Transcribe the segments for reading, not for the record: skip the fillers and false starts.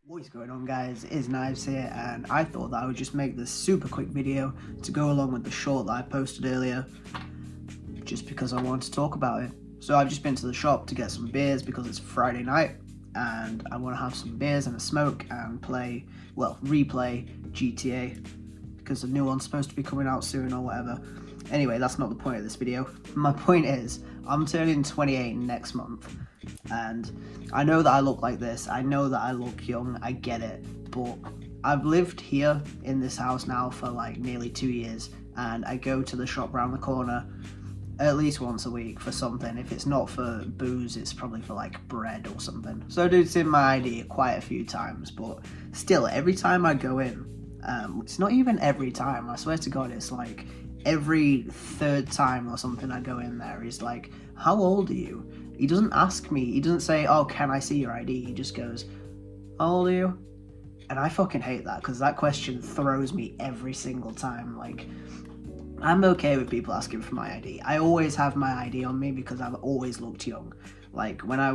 What is going on, guys? It's Knives here, and I thought that I would just make this super quick video to go along with the short that I posted earlier, just because I wanted to talk about it. So I've just been to the shop to get some beers because it's Friday night and I want to have some beers and a smoke and replay GTA because the new one's supposed to be coming out soon or whatever. Anyway, that's not the point of this video. My point is, I'm turning 28 next month, and I know that I look like this, I know that I look young, I get it, but I've lived here in this house now for like nearly 2 years, and I go to the shop around the corner at least once a week for something. If it's not for booze, it's probably for like bread or something. So I do see my ID quite a few times, but still, every time I go in, it's not even every time, I swear to God, it's like every third time or something I go in there, he's like, how old are you? He doesn't ask me, he doesn't say, oh, can I see your ID? He just goes, how old are you? And I fucking hate that, because that question throws me every single time. Like, I'm okay with people asking for my ID. I always have my ID on me because I've always looked young. Like, when I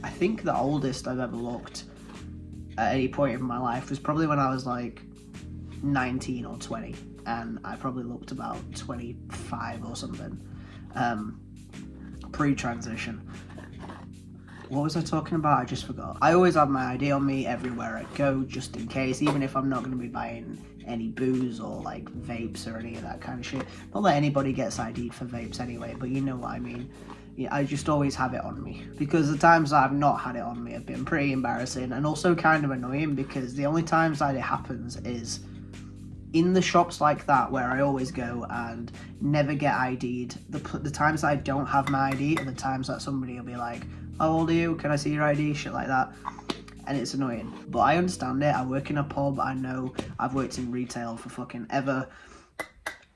think the oldest I've ever looked at any point in my life was probably when I was like 19 or 20, and I probably looked about 25 or something, pre-transition. What was I talking about? I just forgot. I always have my ID on me everywhere I go, just in case, even if I'm not going to be buying any booze or like vapes or any of that kind of shit. Not that anybody gets ID'd for vapes anyway, but you know what I mean. Yeah, I just always have it on me, because the times that I've not had it on me have been pretty embarrassing and also kind of annoying, because the only times that it happens is in the shops like that where I always go and never get ID'd. The times that I don't have my ID are the times that somebody will be like, how old are you? Can I see your ID? Shit like that. And it's annoying. But I understand it. I work in a pub. I know I've worked in retail for fucking ever.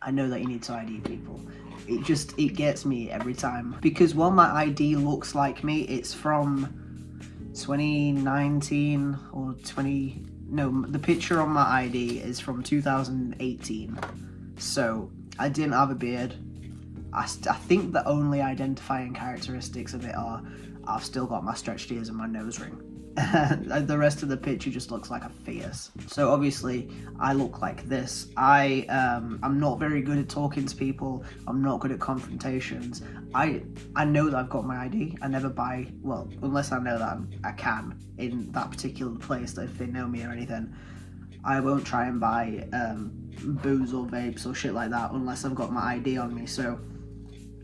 I know that you need to ID people. It gets me every time. Because while my ID looks like me, it's from 2019 or the picture on my ID is from 2018. So I didn't have a beard. I think the only identifying characteristics of it are I've still got my stretched ears and my nose ring. The rest of the picture just looks like a fetus. So obviously I look like this. I'm not very good at talking to people. I'm not good at confrontations. I know that I've got my ID. I never buy, well, unless I know that I can in that particular place, that if they know me or anything, I won't try and buy booze or vapes or shit like that unless I've got my ID on me. So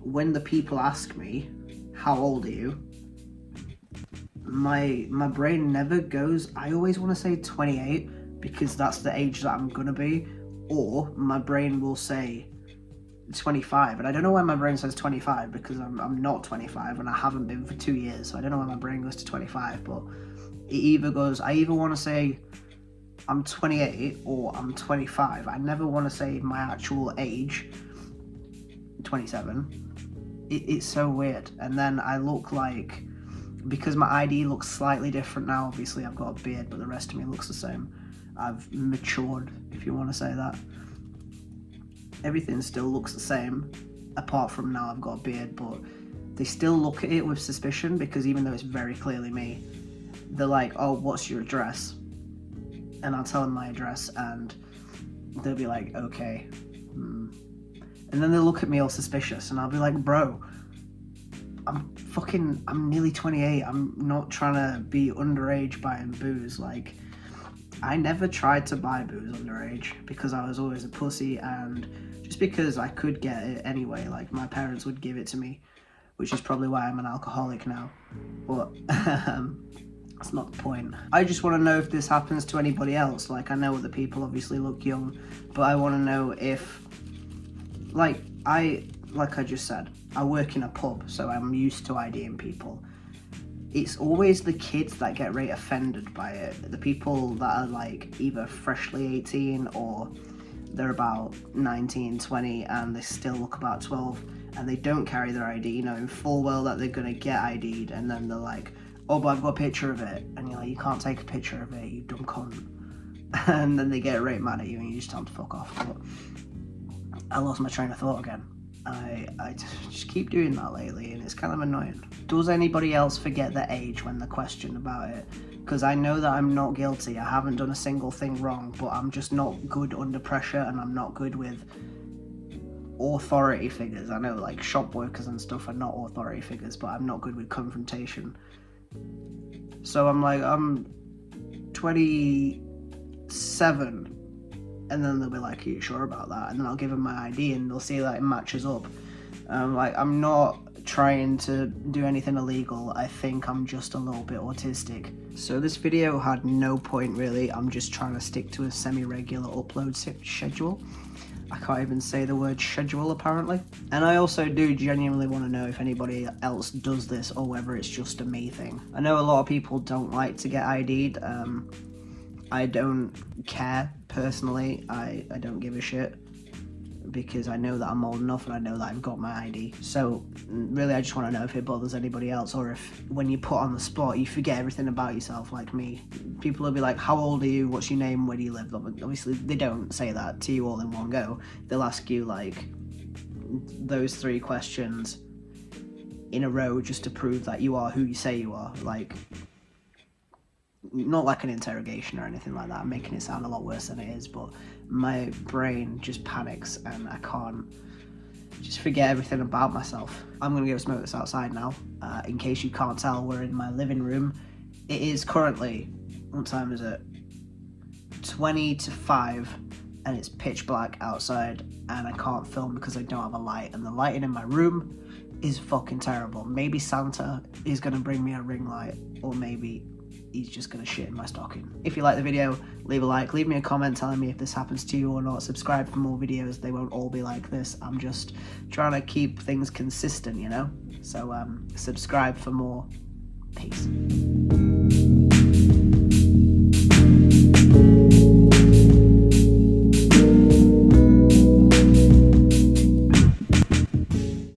when the people ask me, how old are you? My brain never goes, I always want to say 28 because that's the age that I'm gonna be, or my brain will say 25, and I don't know why my brain says 25, because I'm not 25 and I haven't been for 2 years, so I don't know why my brain goes to 25, but it either goes, I either want to say I'm 28 or I'm 25. I never want to say my actual age, 27. It's so weird. And then I look like, because my ID looks slightly different now, obviously I've got a beard, but the rest of me looks the same. I've matured, if you want to say that. Everything still looks the same, apart from now I've got a beard, but they still look at it with suspicion, because even though it's very clearly me, they're like, oh, what's your address? And I'll tell them my address, and they'll be like, okay. And then they'll look at me all suspicious, and I'll be like, bro, I'm nearly 28. I'm not trying to be underage buying booze. Like, I never tried to buy booze underage because I was always a pussy, and just because I could get it anyway. Like, my parents would give it to me, which is probably why I'm an alcoholic now. But that's not the point. I just want to know if this happens to anybody else. Like, I know other people obviously look young, but I want to know if, like I just said, I work in a pub, so I'm used to IDing people. It's always the kids that get really offended by it. The people that are like either freshly 18 or they're about 19, 20, and they still look about 12, and they don't carry their ID, knowing full well that they're gonna get ID'd, and then they're like, oh, but I've got a picture of it. And you're like, you can't take a picture of it, you dumb cunt. And then they get right mad at you and you just tell them to fuck off. But I lost my train of thought again. I just keep doing that lately, and it's kind of annoying. Does anybody else forget their age when they're questioned about it? because I know that I'm not guilty. I haven't done a single thing wrong, but I'm just not good under pressure, and I'm not good with authority figures. I know like shop workers and stuff are not authority figures, but I'm not good with confrontation. So I'm like, I'm 27, and then they'll be like, are you sure about that? And then I'll give them my ID and they'll see that it matches up. Like, I'm not trying to do anything illegal. I think I'm just a little bit autistic. So this video had no point really. I'm just trying to stick to a semi-regular upload schedule. I can't even say the word schedule apparently. And I also do genuinely want to know if anybody else does this or whether it's just a me thing. I know a lot of people don't like to get ID'd. I don't care personally. I don't give a shit, because I know that I'm old enough and I know that I've got my ID. So really I just want to know if it bothers anybody else, or if when you put on the spot you forget everything about yourself like me. People will be like, how old are you, what's your name, where do you live? Obviously they don't say that to you all in one go. They'll ask you like those 3 questions in a row just to prove that you are who you say you are. Like, not like an interrogation or anything like that. I'm making it sound a lot worse than it is, but my brain just panics and I can't just forget everything about myself. I'm gonna go smoke this outside now. In case you can't tell, we're in my living room. It is currently, what time is it? 20 to 5, and it's pitch black outside, and I can't film because I don't have a light, and the lighting in my room is fucking terrible. Maybe Santa is gonna bring me a ring light, or maybe he's just gonna shit in my stocking. If you like the video, leave a like, leave me a comment telling me if this happens to you or not. Subscribe for more videos. They won't all be like this. I'm just trying to keep things consistent, you know? So subscribe for more. Peace.